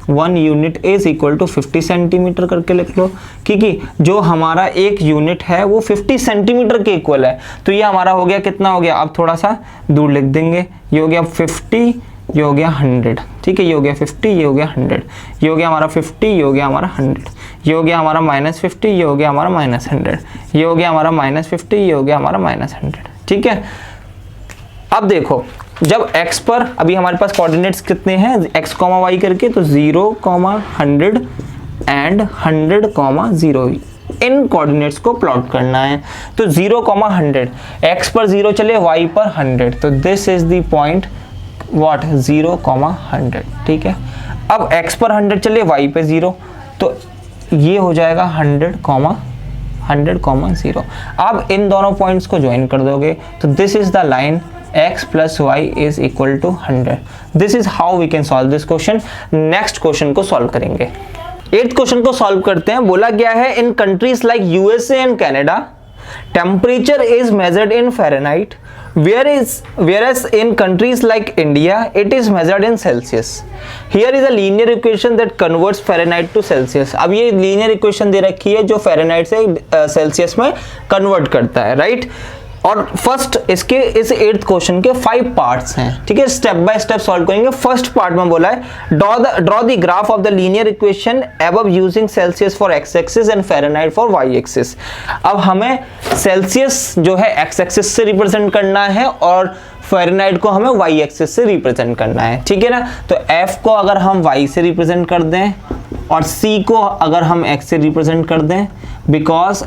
1 unit is equal to 50 centimetre करके लिख लो, क्योंकि जो हमारा एक यूनिट है वो 50 सेंटीमीटर के इक्वल है। तो ये हमारा हो गया, कितना हो गया, अब थोड़ा सा दूर लिख देंगे, ये हो गया 50, ये हो गया 100, ठीक है, ये हो गया 50, ये हो गया 100, ये हो गया हमारा 50, ये हो गया हमारा 100, ये हो गया हमारा -50, ये हो गया हमारा -100, ये हो गया हमारा -50, ये हो गया हमारा -100, ठीक है। अब देखो जब x पर अभी हमारे पास कोऑर्डिनेट्स कितने हैं x, y करके, तो 0, 100 एंड 100, 0 इन कोऑर्डिनेट्स को प्लॉट करना है। तो 0, 100, x पर 0 चले, y पर 100, तो this is the point what 0, 100, ठीक है। अब x पर 100 चले, y पे 0, तो ये हो जाएगा 100, 0। अब इन दोनों पॉइंट्स को ज्वाइन कर दोगे तो this is the line x plus y is equal to 100. This is how we can solve this question. Next question को solve करेंगे। 8th क्वेश्चन को सॉल्व करते हैं। बोला गया है in countries like USA and Canada temperature is measured in Fahrenheit whereas in countries like India it is measured in Celsius. Here is a linear equation that converts Fahrenheit to Celsius. अब ये linear equation दे रखी है जो Fahrenheit से Celsius में convert करता है, right? और फर्स्ट इसके इस 8th क्वेश्चन के 5 पार्ट्स हैं, ठीक है, स्टेप बाय स्टेप सॉल्व करेंगे। फर्स्ट पार्ट में बोला है draw the graph of the linear equation above using Celsius for x axis and Fahrenheit for y axis. अब हमें सेल्सियस जो है एक्स एक्सिस से रिप्रेजेंट करना है और फ़ारेनहाइट को हमें वाई एक्सिस से रिप्रेजेंट करना है, ठीक है ना। तो एफ को अगर हम वाई से रिप्रेजेंट कर दें और सी को अगर हम एक्स से रिप्रेजेंट कर दें, because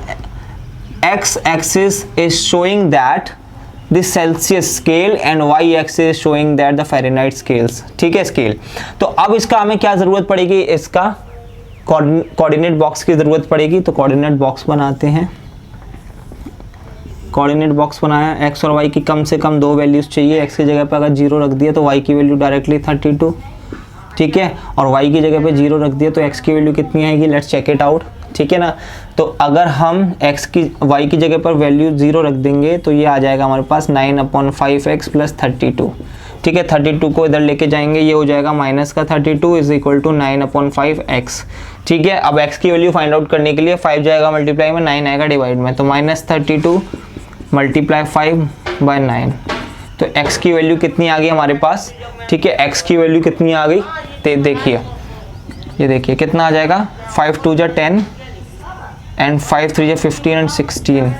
x axis is showing that the Celsius scale and y axis is showing that the Fahrenheit scales, ठीक है, स्केल। तो अब इसका हमें क्या ज़रूरत पड़ेगी, इसका कोऑर्डिनेट बॉक्स की ज़रूरत पड़ेगी। तो कोऑर्डिनेट बॉक्स बनाते हैं। कोऑर्डिनेट बॉक्स बनाया, x और y की कम से कम 2 वैल्यूज़ चाहिए। x की जगह पे अगर 0 रख दिया तो y की वैल्यू डायरेक्टली 32, ठीक है, और y की जगह पे 0 रख दिया तो x की वैल्यू कितनी आएगी, लेट्स चेक इट आउट, ठीक है ना। तो अगर हम y की जगह पर वैल्यू 0 रख देंगे तो ये आ जाएगा हमारे पास 9/5x + 32, ठीक है। 32 को इधर लेके जाएंगे, ये हो जाएगा माइनस का 32 इज इक्वल टू 9/5x, ठीक है। अब x की वैल्यू फाइंड आउट करने के लिए 5 जाएगा मल्टीप्लाई में, 9 आएगा डिवाइड में, तो -32 × 5/9। तो x की वैल्यू कितनी आ गई हमारे पास, ठीक है, x की वैल्यू कितनी आ गई, देखिए, ये देखिए कितना आ जाएगा, 5 2 × 10 एंड 5 3 × 15 एंड 16,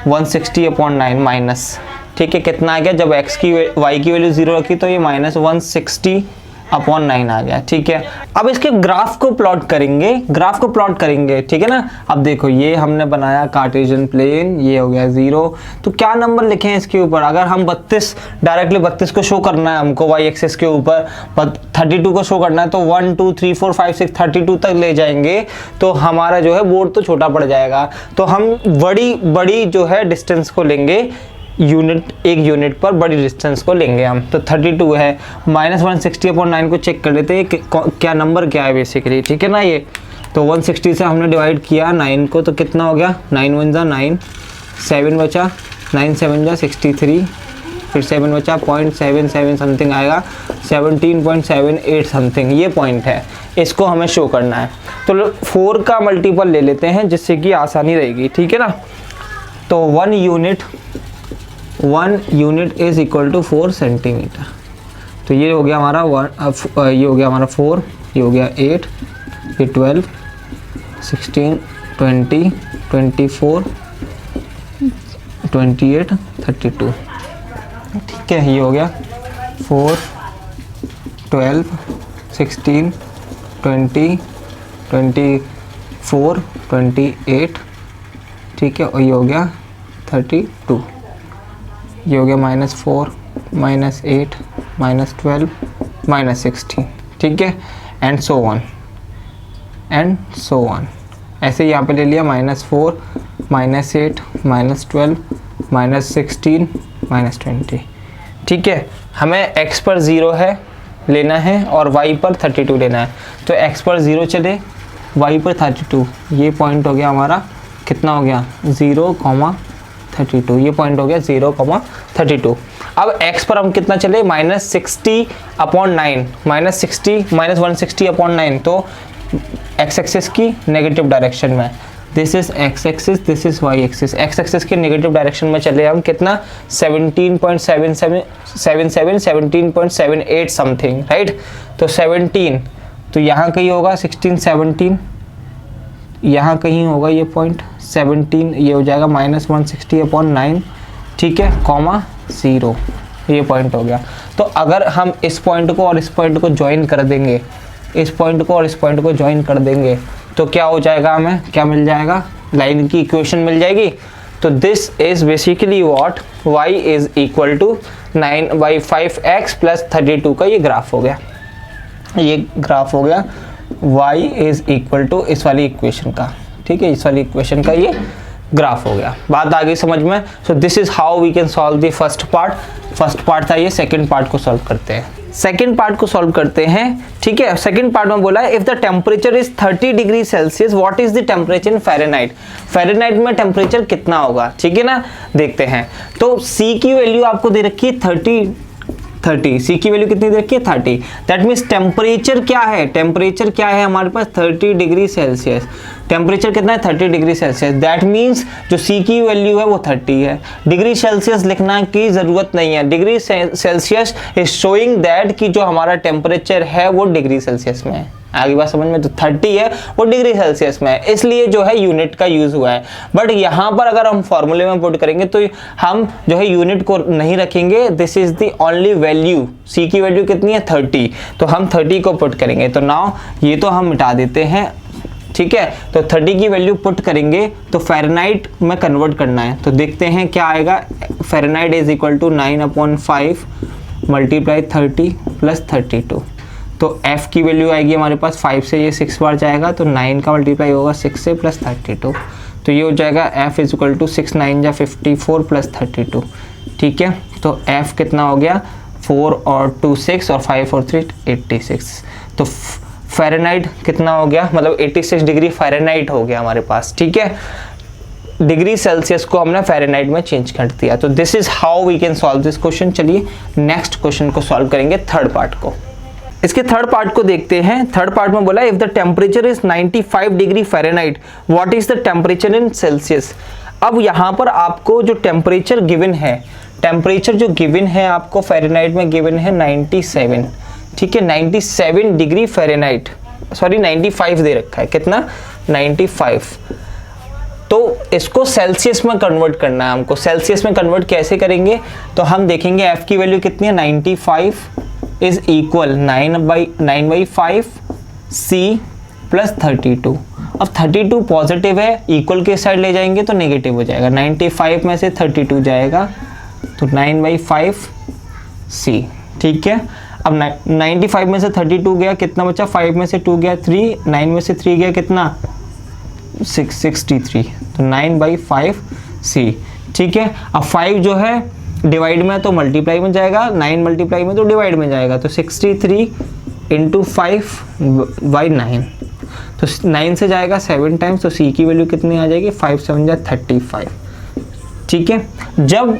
160/9 माइनस, ठीक है, कितना आ गया, जब x की y की वैल्यू 0 रखी तो ये -160/9 आ गया, ठीक है। अब इसके ग्राफ को प्लॉट करेंगे, ठीक है ना। अब देखो ये हमने बनाया कार्टेशियन प्लेन, ये हो गया 0, तो क्या नंबर लिखे हैं इसके ऊपर, अगर हम 32 डायरेक्टली 32 को शो करना है हमको y एक्सिस के ऊपर, 32 को शो करना है तो 1 2 3 4 5 6 32 तक ले जाएंगे तो हमारा जो है बोर्ड तो छोटा पड़ जाएगा। तो हम बड़ी जो है डिस्टेंस को लेंगे, एक यूनिट पर बड़ी डिस्टेंस को लेंगे हम। तो 32 है, -160/9 को चेक कर लेते हैं क्या नंबर क्या है बेसिकली, ठीक है ना। ये तो 160 से हमने डिवाइड किया 9 को, तो कितना हो गया, 9 1 × 9, 7 बचा, 9 7 × 63, फिर 7 बचा, 0.77 समथिंग आएगा, 17.78 समथिंग, ये पॉइंट है, इसको हमें शो करना है। तो 4 का मल्टीपल ले लेते हैं जिससे कि आसानी रहेगी, ठीक है ना। तो 1 unit is equal to 4 centimetre. तो ये हो गया हमारा ये हो गया हमारा 4, ये हो गया 8, ये 12, 16, 20, 24, 28, 32, ठीक है। ये हो गया 4, 12, 16, 20, 24, 28, ठीक है। और ये हो गया 32, ये हो गया -4, -8, -12, -16, ठीक है। एंड सो ऑन ऐसे यहाँ पे ले लिया -4, -8, -12, -16, -20, ठीक है। हमें x पर 0 है लेना है और y पर 32 लेना है। तो x पर 0 चले, y पर 32, ये पॉइंट हो गया हमारा, कितना हो गया 0,32, ये पॉइंट हो गया 0,32। अब x पर हम कितना चले, -60/9, -160/9, तो x एक्सिस की नेगेटिव डायरेक्शन में, this is x axis, this is y axis. x axis के नेगेटिव डायरेक्शन में चले हम, कितना 17.78 समथिंग, राइट। तो 17, तो यहाँ कहीं होगा 16, 17, यहाँ कहीं होगा ये पॉइंट 17, ये हो जाएगा -160/9, ठीक है, कॉमा 0, ये पॉइंट हो गया। तो अगर हम इस पॉइंट को और इस पॉइंट को ज्वाइन कर देंगे, इस पॉइंट को और इस पॉइंट को ज्वाइन कर देंगे, तो क्या हो जाएगा, हमें क्या मिल जाएगा, लाइन की इक्वेशन मिल जाएगी। तो this is basically what, y is equal to 9/5x + 32 का ये ग्राफ हो गया, ये ग्राफ हो गया y इज इक्वल टू इस वाली इक्वेशन का, ठीक है, इस वाली इक्वेशन का ये ग्राफ हो गया। बात आ गई समझ में। So this is how we can solve the first part था ये। सेकंड पार्ट को सॉल्व करते हैं, सेकंड पार्ट को सॉल्व करते हैं, ठीक है। सेकंड पार्ट में बोला है if the temperature is 30 degree Celsius what is the temperature in Fahrenheit. Fahrenheit में टेम्परेचर कितना होगा, ठीक है ना, देखते हैं। तो C की वैल्यू आपको दे रखी है 30, C की वैल्यू कितनी दे रखी है 30। दैट मीन्स टेम्परेचर क्या है, टेम्परेचर क्या है हमारे पास 30 डिग्री सेल्सियस। टेम्परेचर कितना है 30 डिग्री सेल्सियस। दैट मीन्स जो C की वैल्यू है वो 30 है। डिग्री सेल्सियस लिखना की जरूरत नहीं है, degree Celsius is showing that कि जो हमारा टेम्परेचर है वो डिग्री सेल्सियस में है। आगे बात समझ में, तो 30 है वो डिग्री सेल्सियस में है, इसलिए जो है यूनिट का यूज हुआ है। बट यहाँ पर अगर हम फॉर्मूले में पुट करेंगे तो हम जो है यूनिट को नहीं रखेंगे, this is the only value. C की वैल्यू कितनी है 30, तो हम 30 को पुट करेंगे। तो नाउ ये तो हम मिटा देते हैं, ठीक है। तो 30 की वैल्यू पुट करेंगे तो फ़ारेनहाइट में कन्वर्ट करना है, तो देखते हैं क्या आएगा। Fahrenheit is equal to 9/5 multiply 30 + 32। तो f की वैल्यू आएगी हमारे पास 5 से ये 6 बार जाएगा, तो 9 का मल्टीप्लाई होगा 6 से + 32, तो ये हो जाएगा f इज इक्वल टू 6 9 जा 54 + 32, ठीक है। तो f कितना हो गया 4 और 2 6 और 5 और 3 86। तो फ़ारेनहाइट कितना हो गया, मतलब 86 डिग्री फ़ारेनहाइट हो गया हमारे पास, ठीक है। डिग्री सेल्सियस को हमने फ़ारेनहाइट में चेंज कर दिया। तो this is how we can solve this question. चलिए नेक्स्ट क्वेश्चन को सॉल्व करेंगे, थर्ड पार्ट को। इसके थर्ड पार्ट को देखते हैं। थर्ड पार्ट में बोला if the temperature is 95 degree Fahrenheit what is the temperature in Celsius. अब यहाँ पर आपको जो टेम्परेचर गिवन है, टेम्परेचर जो गिवन है आपको फ़ारेनहाइट में गिवन है 97, ठीक है, 97 डिग्री फ़ारेनहाइट, सॉरी 95 दे रखा है, कितना 95। तो इसको सेल्सियस में कन्वर्ट करना है हमको। सेल्सियस में कन्वर्ट कैसे करेंगे, तो हम देखेंगे f की वैल्यू कितनी है 95 इज इक्वल 9/5 C + 32। अब 32 पॉजिटिव है, इक्वल के साइड ले जाएंगे तो नेगेटिव हो जाएगा, 95 में से 32 जाएगा तो 9/5 C, ठीक है। अब 95 में से 32 गया, कितना बचा, 5 में से 2 गया 3, 9 में से 3 गया कितना 63, तो 9/5 C, ठीक है। अब 5 जो है डिवाइड में तो मल्टीप्लाई में जाएगा, 9 मल्टीप्लाई में तो डिवाइड में जाएगा, तो 63 × 5/9, तो 9 से जाएगा 7 टाइम्स, तो C की वैल्यू कितनी आ जाएगी 5 7 जा 35, ठीक है। जब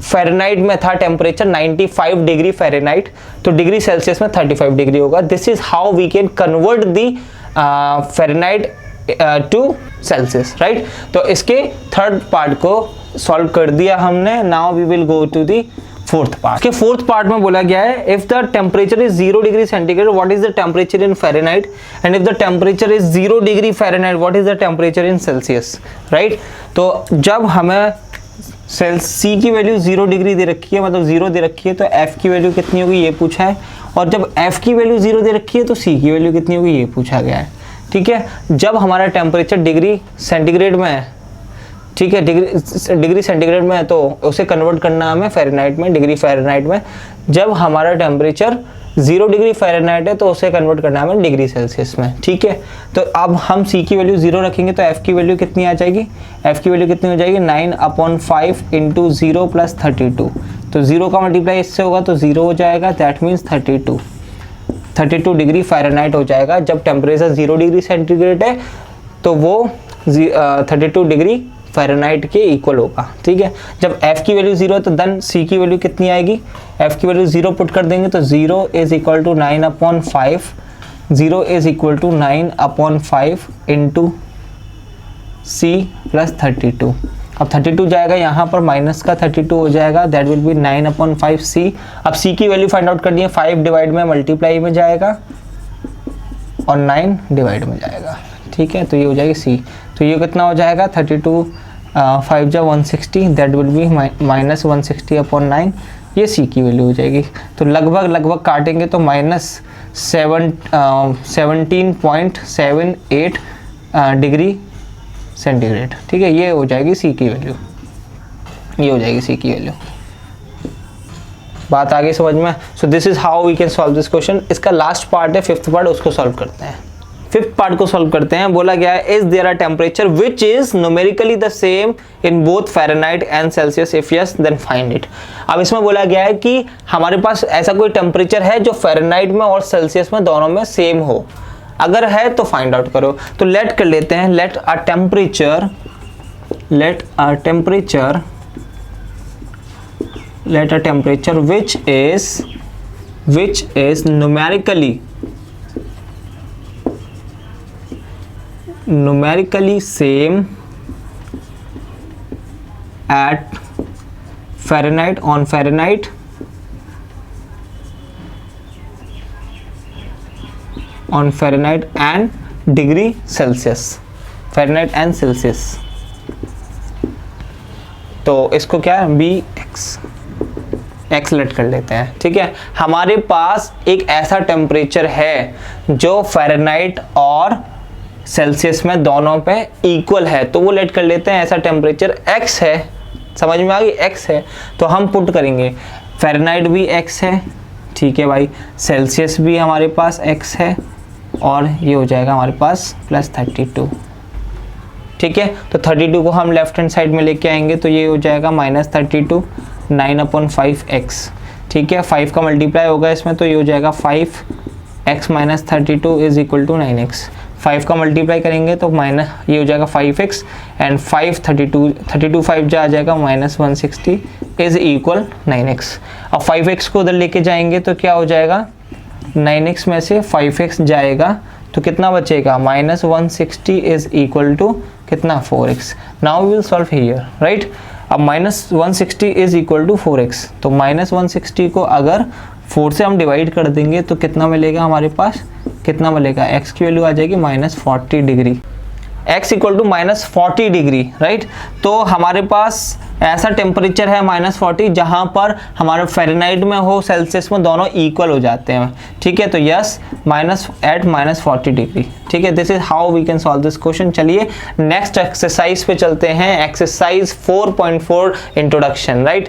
फ़ारेनहाइट में था टेम्परेचर 95 डिग्री फ़ारेनहाइट, तो डिग्री सेल्सियस में 35 डिग्री होगा। This is how we can convert the Fahrenheit to Celsius, right. तो इसके थर्ड पार्ट को सॉल्व कर दिया हमने। Now we will go to the fourth part. के फोर्थ पार्ट में बोला गया है if the temperature is 0 degree centigrade what is the temperature in Fahrenheit, and if the temperature is 0 degree Fahrenheit what is the temperature in Celsius, right. तो जब हमें सी की value 0 degree दे रखी है, मतलब 0 दे रखी है, तो एफ की वैल्यू कितनी होगी ये पूछा है, और जब एफ की वैल्यू 0 दे रखी है तो सी की वैल्यू कितनी होगी ये पूछा गया है, ठीक है। जब हमारा टेम्परेचर डिग्री सेंटीग्रेड में है, ठीक है, डिग्री सेंटीग्रेड में है, तो उसे कन्वर्ट करना हमें फ़ारेनहाइट में, डिग्री फ़ारेनहाइट में। जब हमारा टेम्परेचर 0 डिग्री फ़ारेनहाइट है तो उसे कन्वर्ट करना है हमें डिग्री सेल्सियस में, ठीक है। तो अब हम सी की वैल्यू 0 रखेंगे तो एफ की वैल्यू कितनी आ जाएगी, एफ की वैल्यू कितनी हो जाएगी 9/5 इंटू 0 + 32। तो 0 का मल्टीप्लाई इससे होगा तो 0 हो जाएगा, दैट मीन्स 32 डिग्री फ़ारेनहाइट हो जाएगा। जब टेम्परेचर 0 डिग्री सेंटीग्रेड है तो वो 32 डिग्री फ़ारेनहाइट के इक्वल होगा, ठीक है। जब f की वैल्यू 0 है तो देन c की वैल्यू कितनी आएगी, f की वैल्यू 0 पुट कर देंगे तो 0 is equal to 9/5, 0 is equal to 9/5 into c plus 32। अब 32 जाएगा यहाँ पर, माइनस का 32 हो जाएगा, दैट विल बी 9/5 c। अब c की वैल्यू फाइंड आउट करनी है, 5 डिवाइड में मल्टीप्लाई में जाएगा और 9 डिवाइड में जाएगा, ठीक है। तो ये हो जाएगी c। तो ये कितना हो जाएगा 32 5 जा 160, दैट विल बी -160/9, ये सी की वैल्यू हो जाएगी। तो लगभग काटेंगे तो -17.78 डिग्री सेंटीग्रेड, ठीक है। ये हो जाएगी सी की वैल्यू, ये हो जाएगी सी की वैल्यू। बात आगे समझ में। So this is how we can solve this question. इसका लास्ट पार्ट है, फिफ्थ पार्ट, उसको सॉल्व करते हैं। फिफ्थ पार्ट को सॉल्व करते हैं। बोला गया है is there a temperature which is numerically the same in both Fahrenheit and Celsius, if yes then find it. अब इसमें बोला गया है कि हमारे पास ऐसा कोई टेम्परेचर है जो फ़ारेनहाइट में और सेल्सियस में दोनों में सेम हो, अगर है तो फाइंड आउट करो। तो लेट कर लेते हैं, let a temperature which is numerically same at Fahrenheit and degree Celsius, Fahrenheit and Celsius। तो इसको क्या है x लेट कर लेते हैं, ठीक है। हमारे पास एक ऐसा टेम्परेचर है जो फ़ारेनहाइट और सेल्सियस में दोनों पे इक्वल है, तो वो लेट कर लेते हैं। ऐसा टेम्परेचर x है, समझ में आ गई, x है, तो हम पुट करेंगे फ़ारेनहाइट भी x है, ठीक है भाई, सेल्सियस भी हमारे पास x है, और ये हो जाएगा हमारे पास +32, ठीक है। तो 32 को हम लेफ्ट हैंड साइड में लेके आएंगे तो ये हो जाएगा -32 9/5x, ठीक है। 5 का मल्टीप्लाई होगा इसमें तो ये हो जाएगा 5x - 32 is equal to 9x। 5 का मल्टीप्लाई करेंगे तो ये हो जाएगा 5x एंड 32 5 जा आ जाएगा -160 इज इक्वल 9x। अब 5x को उधर लेके जाएंगे तो क्या हो जाएगा, 9x में से 5x जाएगा तो कितना बचेगा, -160 इज इक्वल टू कितना, 4x। Now we will solve here, right. अब -160 इज इक्वल टू 4x, तो -160 को अगर 4 से हम डिवाइड कर देंगे तो कितना मिलेगा हमारे पास, कितना मिलेगा, x की वैल्यू आ जाएगी -40 degree, x equal to -40 degree, right. तो हमारे पास ऐसा टेम्परेचर है -40 जहाँ पर हमारे फ़ारेनहाइट में हो सेल्सियस में दोनों इक्वल हो जाते हैं, ठीक है। तो यस -40 डिग्री, ठीक है। This is how we can solve this question. चलिए नेक्स्ट एक्सरसाइज पे चलते हैं, एक्सरसाइज 4.4 इंट्रोडक्शन, राइट।